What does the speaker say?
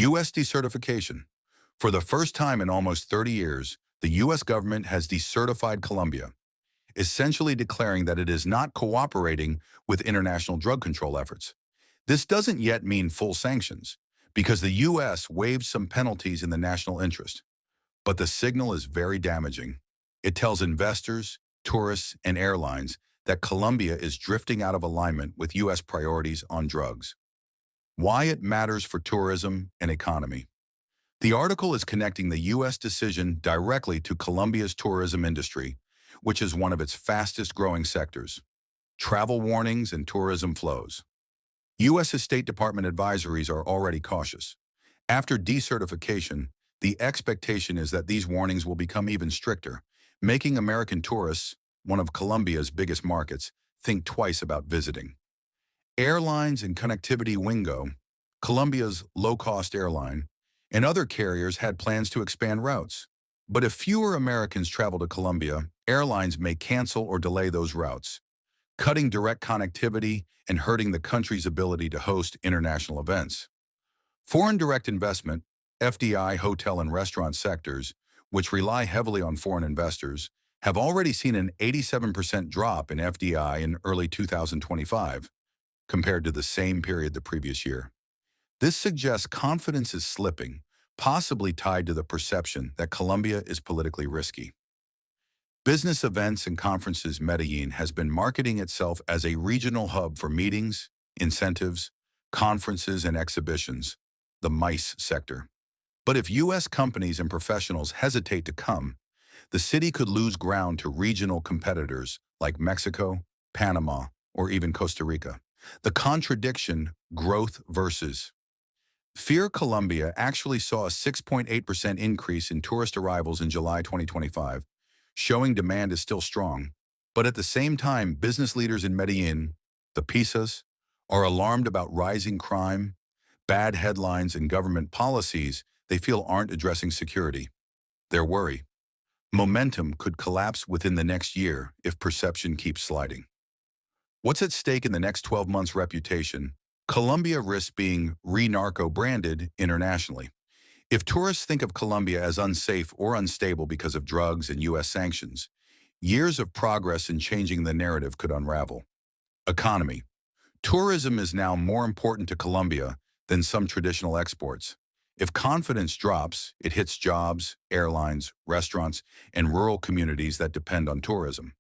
U.S. decertification. For the first time in almost 30 years, the U.S. government has decertified Colombia, essentially declaring that it is not cooperating with international drug control efforts. This doesn't yet mean full sanctions, because the U.S. waived some penalties in the national interest. But the signal is very damaging. It tells investors, tourists, and airlines that Colombia is drifting out of alignment with U.S. priorities on drugs. Why it matters for tourism and economy. The article is connecting the U.S. decision directly to Colombia's tourism industry, which is one of its fastest growing sectors. Travel warnings and tourism flows. U.S. State Department advisories are already cautious. After decertification, the expectation is that these warnings will become even stricter, making American tourists, one of Colombia's biggest markets, think twice about visiting. Airlines and connectivity. Wingo, Colombia's low-cost airline, and other carriers had plans to expand routes. But if fewer Americans travel to Colombia, airlines may cancel or delay those routes, cutting direct connectivity and hurting the country's ability to host international events. Foreign direct investment, FDI, hotel and restaurant sectors, which rely heavily on foreign investors, have already seen an 87% drop in FDI in early 2025, compared to the same period the previous year. This suggests confidence is slipping, possibly tied to the perception that Colombia is politically risky. Business events and conferences. Medellin has been marketing itself as a regional hub for meetings, incentives, conferences, and exhibitions, the MICE sector. But if U.S. companies and professionals hesitate to come, the city could lose ground to regional competitors like Mexico, Panama, or even Costa Rica. The contradiction, growth versus fear. Colombia actually saw a 6.8% increase in tourist arrivals in July 2025, showing demand is still strong. But at the same time, business leaders in Medellin, the Pisas, are alarmed about rising crime, bad headlines, and government policies they feel aren't addressing security. Their worry. Momentum could collapse within the next year if perception keeps sliding. What's at stake in the next 12 months? Reputation. Colombia risks being re-narco-branded internationally. If tourists think of Colombia as unsafe or unstable because of drugs and U.S. sanctions, years of progress in changing the narrative could unravel. Economy. Tourism is now more important to Colombia than some traditional exports. If confidence drops, it hits jobs, airlines, restaurants, and rural communities that depend on tourism.